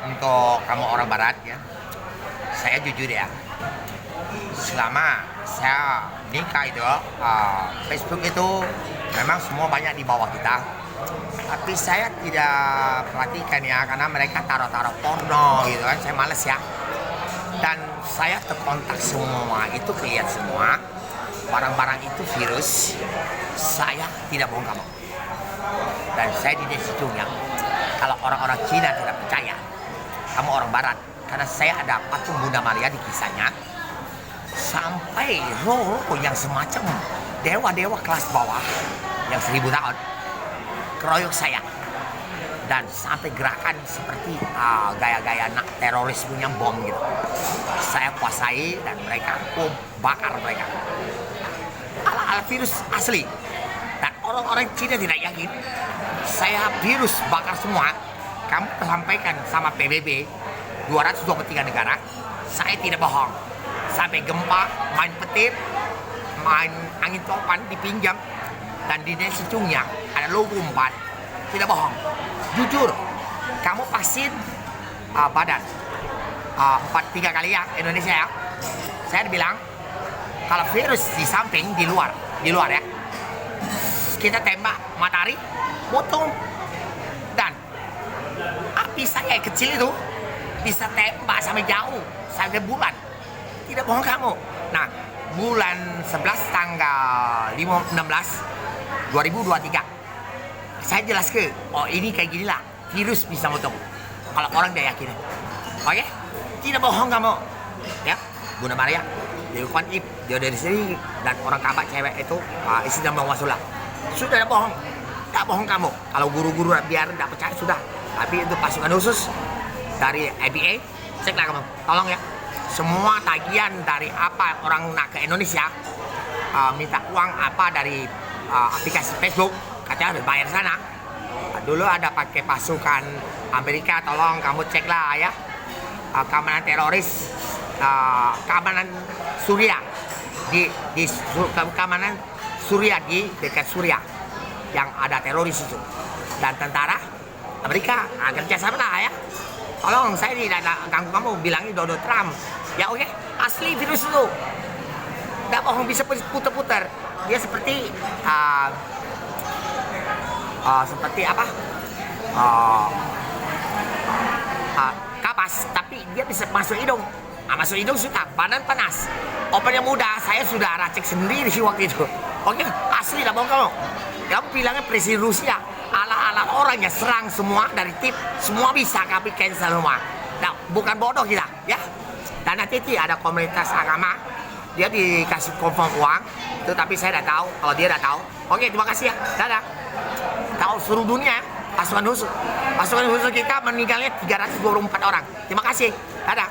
Untuk kamu orang barat ya, saya jujur ya, selama saya nikah itu, Facebook itu memang semua banyak di bawah kita. Tapi saya tidak perhatikan ya, karena mereka taruh-taruh porno gitu kan, saya males ya. Dan saya terkontak semua, itu kelihatan semua. Barang-barang itu virus, saya tidak bohong kamu. Dan saya di situ ya, kalau orang-orang Cina tidak percaya, kamu orang barat. Karena saya ada patung Bunda Maria di kisahnya. Sampai roh yang semacam dewa-dewa kelas bawah yang 1000 tahun keroyok saya. Dan sampai gerakan seperti gaya-gaya teroris punya bom gitu. Saya kuasai dan mereka bakar mereka. Ala-ala virus asli. Dan orang-orang Cina tidak yakin. Saya virus bakar semua. Kamu sampaikan sama PBB 223 negara. Saya tidak bohong. Sampai gempa, main petir, main angin topan dipinjam. Dan di Desa Cungyang ada logo 4. Tidak bohong. Jujur, kamu vaksin badan 3 kali ya Indonesia ya. Saya bilang kalau virus di samping di luar ya, kita tembak matahari, potong. Dan api saya kecil itu bisa tembak sampai jauh, sampai bulan. Tidak bohong kamu. Nah, bulan 11 tanggal 16 2023 saya jelas ke, oh ini kayak gini lah, virus bisa motong. Kalau orang tidak yakin, oke? Tidak bohong kamu, ya. Bunda Maria, Dewi Kuan Ip, dia dari sini, dan orang Kabak cewek itu, istri dan Wasulah. Sudah tidak bohong, tidak bohong kamu. Kalau guru-guru biar tidak percaya sudah. Tapi itu pasukan khusus dari IBA, ceklah kamu, tolong ya. Semua tagihan dari apa orang nak ke Indonesia, minta uang apa dari aplikasi Facebook. Katanya harus bayar sana. Dulu ada pakai pasukan Amerika, tolong kamu ceklah ya. Keamanan teroris, keamanan Suria di keamanan Suria di dekat Suria yang ada teroris itu. Dan tentara Amerika kerja sama lah ya. Tolong saya tidak ganggu kamu, bilangin Donald Trump. Ya oke, asli virus itu. Tidak bohong, bisa putar-putar. Dia seperti apa? Kapas, tapi dia bisa masuk hidung. Masuk hidung suka, badan panas. Open yang muda, saya sudah racik sendiri sih waktu itu. Oke, asli lah bohong kamu. Kamu bilangnya presiden Rusia, ala-ala orang yang serang semua dari tip, semua bisa kami cancel semua. Nah, bukan bodoh kita, ya. Dan nanti ada komunitas agama, dia dikasih confirm uang, itu tapi saya tidak tahu. Kalau dia tidak tahu, oke, terima kasih ya, dadah. Tahu seluruh dunia pasukan khusus kita meninggalnya 324 orang. Terima kasih, dadah.